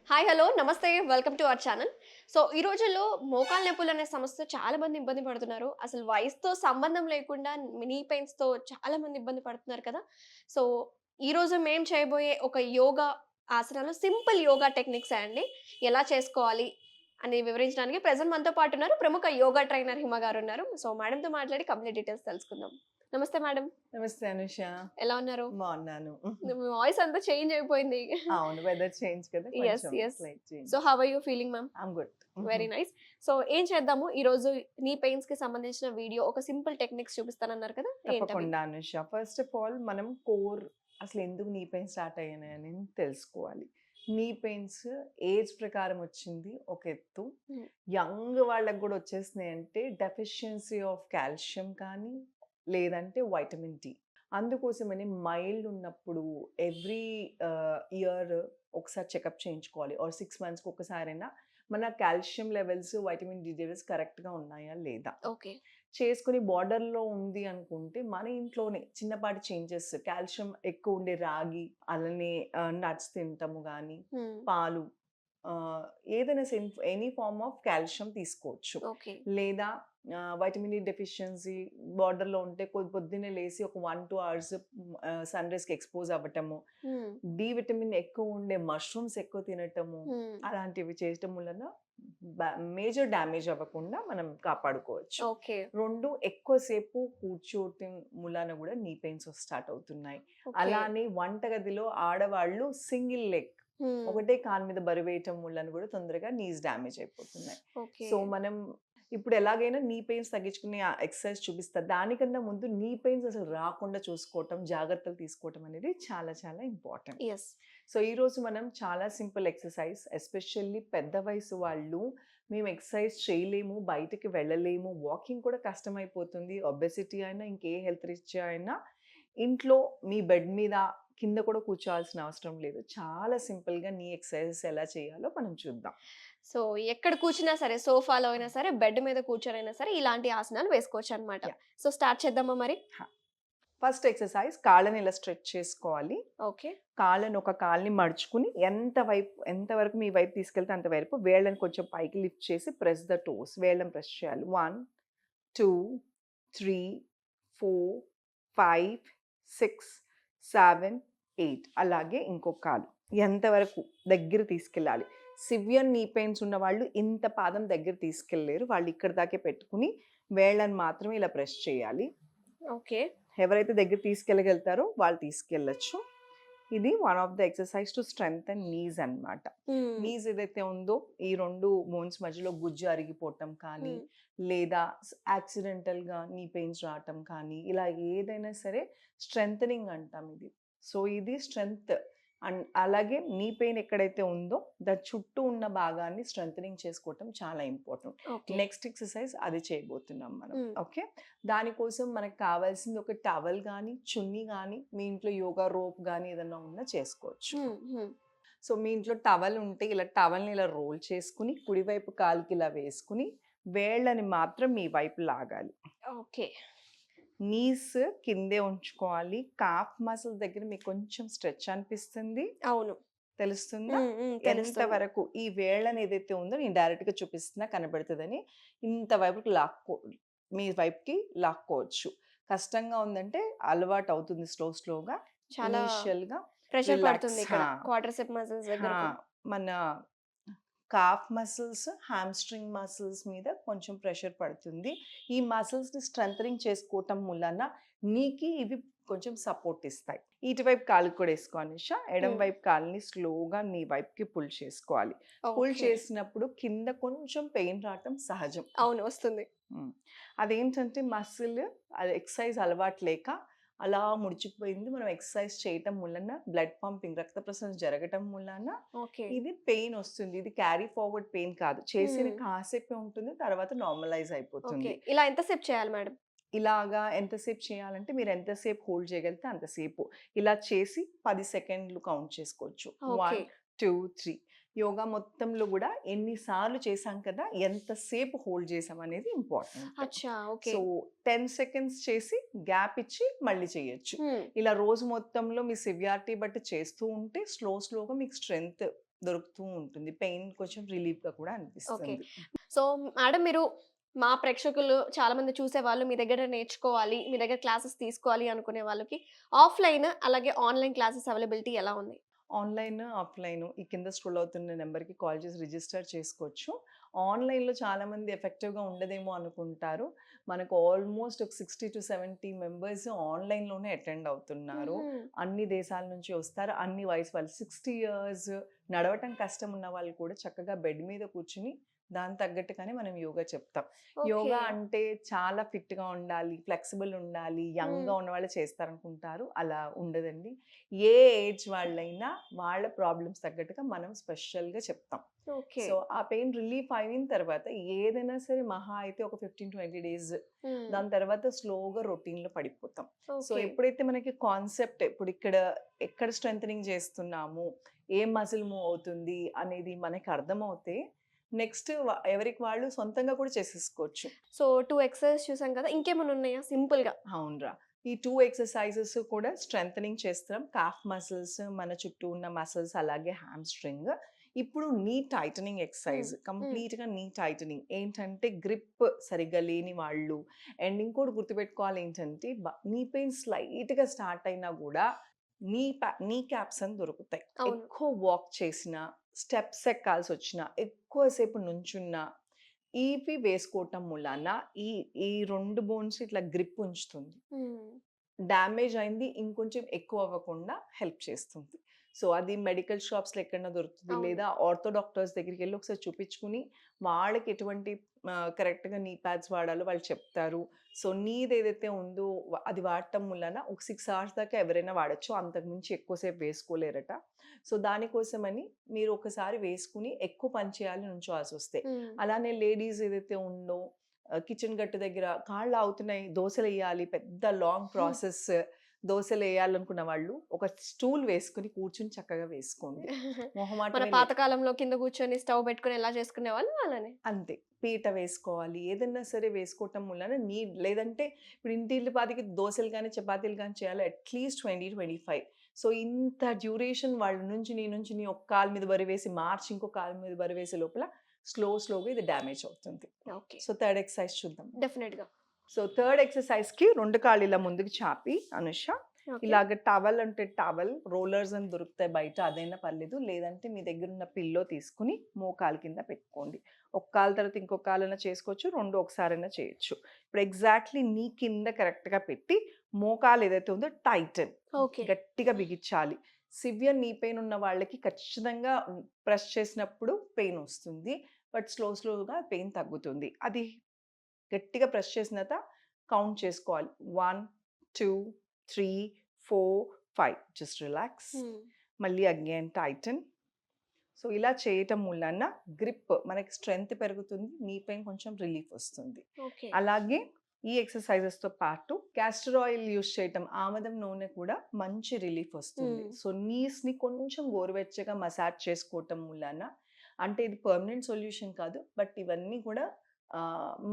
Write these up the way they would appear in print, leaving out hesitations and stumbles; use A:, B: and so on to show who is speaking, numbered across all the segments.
A: Hi hello నమస్తే welcome to our channel. So ఈ రోజుల్లో మోకాళ్ళ నొప్పులు అనే సమస్య చాలా మంది ఇబ్బంది పడుతున్నారు. అసలు వయసుతో సంబంధం లేకుండా నీ పెయిన్స్‌తో చాలా మంది ఇబ్బంది పడుతున్నారు కదా! సో ఈ రోజు మేము చేయబోయే ఒక యోగా ఆసనాలు సింపుల్ యోగా టెక్నిక్సే అండి. ఎలా చేసుకోవాలి అని వివరించడానికి ప్రెజెంట్ మనతో పాటు ఉన్నారు. ప్రముఖ యోగా ట్రైనర్ హిమ గారు ఉన్నారు. సో మేడంతో మాట్లాడి కంప్లీట్ డీటెయిల్స్ తెలుసుకుందాం. నమస్తే మేడం.
B: నమస్తే అనుష.
A: ఎలా ఉన్నారు?
B: బాగున్నాను.
A: మీ వాయిస్ అంతా చేంజ్ అయిపోయింది.
B: అవును. వెదర్ చేంజ్ కదా!
A: యెస్.
B: కొంచెం
A: yes.
B: Slight change.
A: So how are you feeling ma'am?
B: I'm good.
A: Very nice. So ఏం చేద్దాము ఈరోజు నీ పెయిన్స్‌కి సంబంధించిన వీడియో ఒక సింపుల్ టెక్నిక్స్ చూపిస్తానన్నారు కదా! ఏంటవి?
B: తప్పకుండా అనుష. ఫస్ట్ ఆఫ్ ఆల్ మనం కోర్ అసలు ఎందుకు నీ పెయిన్స్ స్టార్ట్ అయ్యాయని తెలుసుకోవాలి. నీ పెయిన్స్ ఏజ్ ప్రకారం వచ్చింది ఒక ఎత్తు.
A: హ్మ్.
B: యంగ్ వాళ్ళకి కూడా వచ్చేసినాయంటే డెఫిషియన్సీ ఆఫ్ కాల్షియం కానీ, లేదంటే వైటమిన్ డి. అందుకోసమని మైల్డ్ ఉన్నప్పుడు ఎవ్రీ ఇయర్ ఒకసారి చెకప్ చేయించుకోవాలి. ఆర్ 6 మంత్స్‌కి ఒక్కసారైనా మన calcium levels, vitamin D levels కరెక్ట్‌గా ఉన్నాయా లేదా?
A: ఓకే.
B: చేసుకొని బార్డర్‌లో ఉంది అనుకుంటే మన ఇంట్లోనే చిన్నపాటి చేంజెస్ కాల్షియం ఎక్కువ ఉండే రాగి, అలానే నట్స్ తినటము గానీ,
A: హ్మ్.
B: పాలు ఏదైనా ఎనీ ఫార్మ్ ఆఫ్ కాల్షియం తీసుకోవచ్చు.
A: ఓకే.
B: లేదా వైటమిన్ డి డెఫిషియన్సీ బార్డర్‌లో ఉంటే పొద్దున్నే లేసి ఒక 1-2 అవర్స్ సన్ రైజ్‌కి ఎక్స్‌పోజ్ అవ్వటము.
A: హ్మ్.
B: డి విటమిన్ ఎక్కువ ఉండే మష్రూమ్స్ ఎక్కువ తినటము.
A: హ్మ్.
B: అలాంటివి చేయటం వలన మేజర్ డ్యామేజ్ అవ్వకుండా మనం కాపాడుకోవచ్చు.
A: ఓకే.
B: 2 ఎక్కువసేపు కూర్చోటం మూలాన గూడా నీ పెయిన్స్ స్టార్ట్ అవుతున్నాయి.
A: ఓకే.
B: అలానే వంటగదిలో ఆడవాళ్ళు సింగిల్ లెగ్
A: హ్మ్.
B: ఒకటే కాలు మీద బరువేయటం వలన గూడా తొందరగా నీస్ డ్యామేజ్ అయిపోతున్నాయి.
A: ఓకే.
B: సో, మనం ఇప్పుడు ఎలాగైనా నీ పెయిన్స్ తగ్గించుకునే ఎక్సర్సైజ్ చూపిస్తా. దానికన్నా ముందు నీ పెయిన్స్ అసలు రాకుండా చూసుకోవటం, జాగ్రత్తలు తీసుకోవటం అనేది చాలా చాలా ఇంపార్టెంట్.
A: యెస్.
B: సో, ఈరోజు మనం చాలా సింపుల్ ఎక్సర్సైజ్ ఎస్పెషల్లీ పెద్ద వయసు వాళ్ళు మేము ఎక్సర్సైజ్ చేయలేము, బయటికి వెళ్ళలేము, వాకింగ్ కూడా కష్టమైపోతుంది. ఒబెసిటీ అయినా, ఇంకే హెల్త్ రీత్యా అయినా ఇంట్లో మీ బెడ్ మీద కింద కూడా కూర్చోవాల్సిన అవసరం లేదు. చాలా సింపుల్‌గా నీ ఎక్సర్సైజెస్ ఎలా చేయాలో మనం చూద్దాం.
A: సో ఎక్కడ కూర్చున్నా సరే సోఫాలో అయినా సరే, బెడ్ మీద కూర్చొనైనా సరే ఇలాంటి ఆసనాలు వేసుకోవచ్చనమాట.
B: యాహ్!
A: సో స్టార్ట్ చేద్దామా మరి?
B: ఫస్ట్ ఎక్సర్సైజ్ కాళ్ళని ఇలా స్ట్రెచ్ చేసుకోవాలి.
A: ఓకే.
B: ఒక కాలుని మడుచుకుని ఎంత వరకు మీ వైపు తీసుకెళ్తే అంత వరకు వేళ్ళని కొంచెం పైకి లిఫ్ట్ చేసి ప్రెస్ ద టోస్. వేళ్ళని ప్రెస్ చేయాలి. 1, 2, 3, 4, 5, 6, 7, 8 అలాగే ఇంకొక కాలు. ఎంతవరకు దగ్గర తీసుకెళ్ళాలి. సివియర్ నీ పెయిన్స్ ఉన్నవాళ్ళు ఇంత పాదం దగ్గర తీసుకెళ్ళలేరు. వాళ్ళు ఇక్కడి దాకే పెట్టుకుని వేళ్ళని మాత్రమే ఇలా ప్రెస్ చేయాలి.
A: ఓకే.
B: ఎవరైతే దగ్గర తీసుకెళ్ళగలుగుతారో వాళ్ళు తీసుకెళ్ళొచ్చు. ఇది one of the exercise to strengthen knees అన్నమాట.
A: హ్మ్.
B: నీస్ ఏదైతే ఉందో ఈ 2 బోన్స్ మధ్యలో గుజ్జు అరిగిపోవటం కానీ,
A: హ్మ్.
B: లేదా యాక్సిడెంటల్‌గా నీ పెయిన్స్ రావటం కానీ, ఇలా ఏదైనా సరే స్ట్రెంథెనింగ్ అంటాం ఇది. సో, ఇది స్ట్రెంగ్త్ అండ్ అలాగే నీ పెయిన్ ఎక్కడైతే ఉందో దాని చుట్టూ ఉన్న భాగాన్ని స్ట్రెంథెనింగ్ చేసుకోవటం చాలా ఇంపార్టెంట్.
A: ఓకే.
B: నెక్స్ట్ ఎక్సర్సైజ్ అది చేయబోతున్నాం మనం.
A: హ్మ్.
B: ఓకే. దానికోసం మనకు కావాల్సింది ఒక టవల్ గానీ, చున్నీ గానీ, మీ ఇంట్లో యోగా రోప్ గానీ ఏదన్నా ఉన్నా చేసుకోవచ్చు.
A: హ్మ్. హ్మ్.
B: సో, మీ ఇంట్లో టవల్ ఉంటే ఇలా టవల్‌ని ఇలా రోల్ చేసుకొని, కుడివైపు కాలుకి ఇలా వేసుకొని, వేళ్ళని మాత్రం మీ వైపు లాగాలి.
A: ఓకే.
B: నీస్ కిందే ఉంచుకోవాలి. కాఫ్ మసిల్ దగ్గర మీకు కొంచెం స్ట్రెచ్ అనిపిస్తుంది.
A: అవును.
B: తెలుస్తుందా?
A: హ్మ్. హ్మ్.
B: ఎంత
A: తెలుస్తుంది.
B: వరకు ఈ వేళ్ళని ఏదైతే ఉందో నేను డైరెక్ట్‌గా చూపిస్తున్నా కనబడుతదని. ఇంత వైపుకి మీ వైపుకి లాక్కోవచ్చు. కష్టంగా ఉందంటే అలవాటు అవుతుంది స్లోగా.
A: చాలా
B: ఇనీషియల్‌గా
A: ప్రెషర్
B: రిలాక్స్.
A: పడుతుంది ఇక్కడ. క్వాడ్రిసెప్ మజిల్స్ దగ్గర
B: ఆ!
A: కూడా.
B: మన కాఫ్ మసిల్స్, హామ్‌స్ట్రింగ్ మసిల్స్ మీద కొంచెం ప్రెషర్ పడుతుంది. ఈ మసిల్స్‌ని స్ట్రెంథెనింగ్ చేసుకోవటం మూలాన నీకి ఇవి కొంచెం సపోర్ట్ ఇస్తాయి. ఇటువైపు కాలుకి కూడా ఏసుకో నిష. ఎడమ
A: హ్మ్.
B: వైపు కాలుని స్లోగా నీ వైపుకి పుల్ చేసుకోవాలి. Pull
A: okay.
B: చేసినప్పుడు కింద కొంచెం పెయిన్ రావటం సహజం.
A: అవును. వస్తుంది.
B: హ్మ్. అదేంటంటే మసిల్ అది ఎక్సర్సైజ్ అలవాటు లేక అలా ముడుచుకుపోయింది. మనం ఎక్సర్సైజ్ చేయటం మూలన బ్లడ్ పంపింగ్ రక్త ప్రసరణ జరగటం మూలాన
A: ఓకే.
B: ఇది పెయిన్ వస్తుంది. ఇది క్యారీ ఫార్వర్డ్ పెయిన్ కాదు. చేసిన
A: హ్మ్.
B: కాసేపే ఉంటుంది. తర్వాత నార్మలైజ్
A: ఓకే.
B: అయిపోతుంది.
A: ఇలా ఎంత సేపు చేయాలి మేడం?
B: ఇలాగా ఎంతసేపు చేయాలంటే మీరు ఎంతసేపు హోల్డ్ చేయగలిగితే అంతసేపు. ఇలా చేసి 10 సెకండ్లు కౌంట్ చేసుకోవచ్చు.
A: ఓకే.
B: 1, 2, 3 యోగా మొత్తంలో గూడా ఎన్ని సార్లు చేశాం కదా! ఎంతసేపు హోల్డ్ చేశామనేది ఇంపార్టెంట్.
A: అచ్చా! ఓకే.
B: సో, 10 సెకండ్స్ చేసి గ్యాప్ ఇచ్చి మళ్ళీ చేయొచ్చు.
A: హ్మ్.
B: ఇలా రోజు మొత్తంలో మీ సివియారిటీ బట్టి చేస్తూ ఉంటే స్లోగా మీకు స్ట్రెంగ్త్ దొరుకుతూ ఉంటుంది. పెయిన్ కొంచెం రిలీఫ్‌గా కూడా అనిపిస్తుంది.
A: సో, మేడం మీరు మా ప్రేక్షకులు చాలామంది చూసేవాళ్ళు మీ దగ్గర నేర్చుకోవాలి, మీ దగ్గర క్లాసెస్ తీసుకోవాలి అనుకునే వాళ్ళకి ఆఫ్‌లైన్ అలాగే ఆన్‌లైన్ క్లాసెస్ అవైలబిలిటీ ఎలా ఉంది?
B: ఆన్‌లైన్, ఆఫ్‌లైన్ ఈ కింద స్క్రోల్ అవుతున్న నంబర్‌కి కాల్ చేసి రిజిస్టర్ చేసుకోవచ్చు. ఆన్‌లైన్‌లో చాలామంది ఎఫెక్టివ్‌గా ఉండదేమో అనుకుంటారు. మనకు ఆల్మోస్ట్ ఒక 60-70 మెంబర్స్ ఆన్‌లైన్‌లోనే అటెండ్ అవుతున్నారు.
A: హుహు.
B: అన్ని దేశాల నుంచి వస్తారు. అన్ని వయసు వాళ్ళు 60 ఇయర్స్ నడవటం కష్టం ఉన్న వాళ్ళు కూడా చక్కగా బెడ్ మీద కూర్చొని దానికి తగ్గట్టుగానే మనం యోగా చెప్తాం.
A: ఓకే.
B: యోగా అంటే చాలా ఫిట్‌గా ఉండాలి, ఫ్లెక్సిబుల్ ఉండాలి,
A: హ్మ్.
B: యంగ్‌గా ఉన్నవాళ్ళు చేస్తారనుకుంటారు. అలా ఉండదండి. ఏ ఏజ్ వాళ్ళైనా వాళ్ళ ప్రాబ్లమ్స్ తగ్గట్టుగా మనం స్పెషల్‌గా చెప్తాం.
A: ఓకే.
B: సో, ఆ పెయిన్ రిలీఫ్ అయిన తర్వాత ఏదైనా సరే మహా అయితే ఒక 15-20 డేస్
A: హ్మ్.
B: దాని తర్వాత స్లోగా రొటీన్‌లో పడిపోతాం. So,
A: okay.
B: ఎప్పుడైతే మనకి కాన్సెప్ట్ ఇప్పుడు ఎక్కడ స్ట్రెంథెనింగ్ చేస్తున్నాము, ఏ మజిల్ మూవ్ అవుతుంది అనేది మనకి అర్థమవుతే నెక్స్ట్ ఎవరికి వాళ్ళు సొంతంగా కూడా చేసేసుకోవచ్చు.
A: సో, 2 ఎక్సర్‌సైజ్ చూసాం కదా! ఇంకేమన్నా ఉన్నాయా సింపుల్‌గా?
B: అవునురా. ఈ 2 ఎక్సర్‌సైజెస్ కూడా స్ట్రెంథెనింగ్ చేస్తున్నాం. కాఫ్ మసిల్స్, మన చుట్టూ ఉన్న మసిల్స్ అలాగే హామ్‌స్ట్రింగ్. ఇప్పుడు నీ టైటనింగ్
A: హ్మ్.
B: ఎక్సర్‌సైజ్.
A: హ్మ్.
B: కంప్లీట్‌గా నీ టైటనింగ్. ఏంటంటే గ్రిప్ సరిగ్గా లేని వాళ్ళు అండ్ ఇంకోటి గుర్తుపెట్టుకోవాలి ఏంటంటే నీ పెయిన్ స్లైట్‌గా స్టార్ట్ అయినా గూడా నీ క్యాప్స్ అని దొరుకుతాయి.
A: అవును.
B: ఎక్కువ వాక్ చేసినా, స్టెప్స్ ఎక్కాల్సొచ్చినా, ఎక్కువ సేపు నుంచున్నా ఇవి వేసుకోవటం మూలాన ఈ ఈ 2 బోన్స్ ఇట్లా గ్రిప్ ఉంచుతుంది.
A: హ్మ్.
B: డ్యామేజ్ అయింది ఇంకొంచెం ఎక్కువ అవ్వకుండా హెల్ప్ చేస్తుంది. సో, అది మెడికల్ షాప్స్‌లో ఎక్కడైనా దొరుకుతది.
A: అవును.
B: లేదా ఆర్థో డాక్టర్స్ దగ్గరికెళ్లి ఒకసారి చూపించుకొని, వాళ్ళకి ఎటువంటి కరెక్ట్‌గా నీ ప్యాడ్స్ వాడాలో వాళ్ళు చెప్తారు. సో, నీదేదైతే ఉందో అది వాడటం వలన ఒక 6 అవర్స్ దాకా ఎవరైనా వాడొచ్చు. అంతకు మించి ఎక్కువ సేపు వేసుకోలేరట. సో, దానికోసమని మీరు ఒకసారి వేసుకొని ఎక్కువ పని చేయాలి నుంచోవాల్సొస్తే.
A: హ్మ్.
B: అలానే లేడీస్ ఏదైతే ఉందో కిచెన్ గట్టు దగ్గర కాళ్ళు లాగుతున్నాయి, దోసెలెయ్యాలి, పెద్ద లాంగ్ ప్రాసెస్. దోసెలెయ్యాలనుకున్న వాళ్ళు ఒక స్టూల్ వేసుకొని కూర్చొని చక్కగా వేసుకోండి.
A: మన
B: మొహమాటమే
A: పాత కాలంలో కింద కూర్చొని స్టవ్ పెట్టుకొని ఎలా చేసుకునేవాళ్ళో అలానే.
B: అంతే. పీట వేసుకోవాలి. ఏదన్నా సరే వేసుకోవటం వలన లేదంటే ఇప్పుడు ఇంటిల్లిపాదికి దోసెలు గాని, చపాతీలు గాని చేయాలి అట్‌లీస్ట్ 20-25. సో, ఇంత డ్యూరేషన్ వాళ్ళ నుంచి నీ ఒక కాలు మీద బరువేసి మార్చి ఇంకో కాలు మీద బరువేసే లోపల స్లోగా ఇది డ్యామేజ్ అవుతుంది.
A: ఓకే.
B: సో, థర్డ్ ఎక్సర్‌సైజ్ చూద్దాం.
A: డెఫినెట్‌గా.
B: సో, థర్డ్ ఎక్సర్‌సైజ్‌కి 2 కాళ్ళు ఇలా ముందుకు చాపి అనుష,
A: ఓకే.
B: ఇలాగ టవల్ అంటే టవల్, రోలర్స్ అని దొరుకుతాయి బయట అదైనా పర్లేదు. లేదంటే మీ దగ్గరున్న పిల్లో తీసుకొని మోకాలు కింద పెట్టుకోండి. ఒక కాలు తర్వాత ఇంకో కాలైనా చేసుకోవచ్చు. 2 ఒకసారైనా చేయొచ్చు. ఇప్పుడు ఎగ్జాక్ట్‌లీ నీ కింద కరెక్ట్‌గా పెట్టి మోకాలు ఏదైతే ఉందో టైటన్
A: ఓకే.
B: గట్టిగా బిగించాలి. సివియర్ నీ పెయిన్ ఉన్న వాళ్ళకి ఖచ్చితంగా ప్రెస్ చేసినప్పుడు పెయిన్ వస్తుంది. బట్ స్లోగా పెయిన్ తగ్గుతుంది. అది గట్టిగా ప్రెస్ చేసిన తర్వాత కౌంట్ చేసుకోవాలి. 1, 2, 3, 4, 5 జస్ట్ రిలాక్స్.
A: హ్మ్.
B: మళ్ళీ అగైన్ టైటన్. సో, ఇలా చేయటం మూలాన గ్రిప్ మనకి స్ట్రెంగ్త్ పెరుగుతుంది. నీ పెయిన్ కొంచెం రిలీఫ్ వస్తుంది.
A: ఓకే.
B: అలాగే ఈ ఎక్సర్‌సైజెస్‌తో పాటు కాస్టర్ ఆయిల్ యూజ్ చేయటం, ఆముదం నూనె కూడా మంచి రిలీఫ్ వస్తుంది.
A: హ్మ్.
B: సో, నీస్‌ని కొంచెం గోరువెచ్చగా మసాజ్ చేసుకోవటం మూలాన అంటే ఇది పర్మనెంట్ సొల్యూషన్ కాదు. బట్ ఇవన్నీ కూడా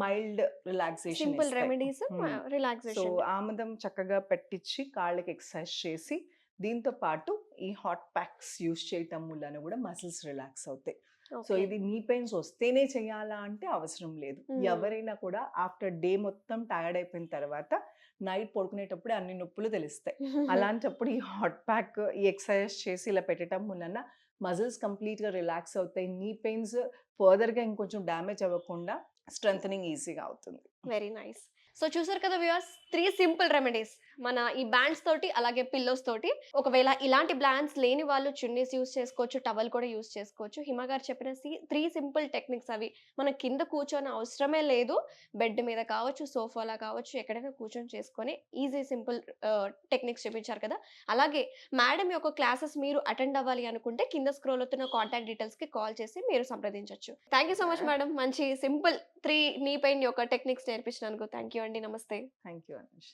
B: మైల్డ్ రిలాక్సేషన్
A: సింపుల్
B: ఇస్తాయి.
A: రెమెడీస్
B: హ్మ్. So,
A: relaxation.
B: ఆముదం చక్కగా పెట్టిచ్చి కాళ్ళకి ఎక్సర్సైజ్ చేసి, దీంతో పాటు ఈ హాట్ ప్యాక్స్ యూజ్ చేయటం వలన కూడా మసిల్స్ రిలాక్స్ అవుతాయి. So,
A: okay.
B: ఇది నీ పెయిన్స్ వస్తేనే చేయాలా అంటే అవసరం లేదు.
A: హ్మ్.
B: ఎవరైనా కూడా ఆఫ్టర్ డే మొత్తం టైర్డ్ అయిపోయిన తర్వాత నైట్ పడుకునేటప్పుడే అన్ని నొప్పులు తెలుస్తాయి. అలాంటప్పుడు ఈ హాట్ ప్యాక్, ఈ ఎక్సర్సైజ్ చేసి ఇలా పెట్టటం వలన మజిల్స్ కంప్లీట్‌గా రిలాక్స్ అవుతాయి. నీ పెయిన్స్ ఫర్దర్‌గా ఇంకొంచెం డ్యామేజ్ అవ్వకుండా స్ట్రెంథెనింగ్ ఈజీగా అవుతుంది.
A: Very nice. సో చూసారు కదా వ్యూయర్స్ 3 సింపుల్ రెమెడీస్. మన ఈ బ్యాండ్స్ తోటి అలాగే పిల్లోస్ తోటి. ఒకవేళ ఇలాంటి బ్లాండ్స్ లేని వాళ్ళు చున్నీస్ యూజ్ చేసుకోవచ్చు. టవల్ కూడా యూజ్ చేసుకోవచ్చు. హిమ గారు చెప్పిన 3 సింపుల్ టెక్నిక్స్ అవి. మనం కింద కూర్చొని అవసరమే లేదు. బెడ్ మీద కావచ్చు, సోఫాలో కావచ్చు, ఎక్కడైనా కూర్చొని చేసుకొని ఈజీ సింపుల్ టెక్నిక్స్ చూపించారు కదా! అలాగే మేడం యొక్క క్లాసెస్ మీరు అటెండ్ అవ్వాలి అనుకుంటే కింద స్క్రోల్ అవుతున్న కాంటాక్ట్ డీటెయిల్స్‌కి కాల్ చేసి మీరు సంప్రదించొచ్చు. Thank you so much madam. మంచి సింపుల్ 3 నీ పెయిన్ యొక్క టెక్నిక్స్ నేర్పించినందుకు. థాంక్ యూ అండి. నమస్తే.
B: Thank you Anush.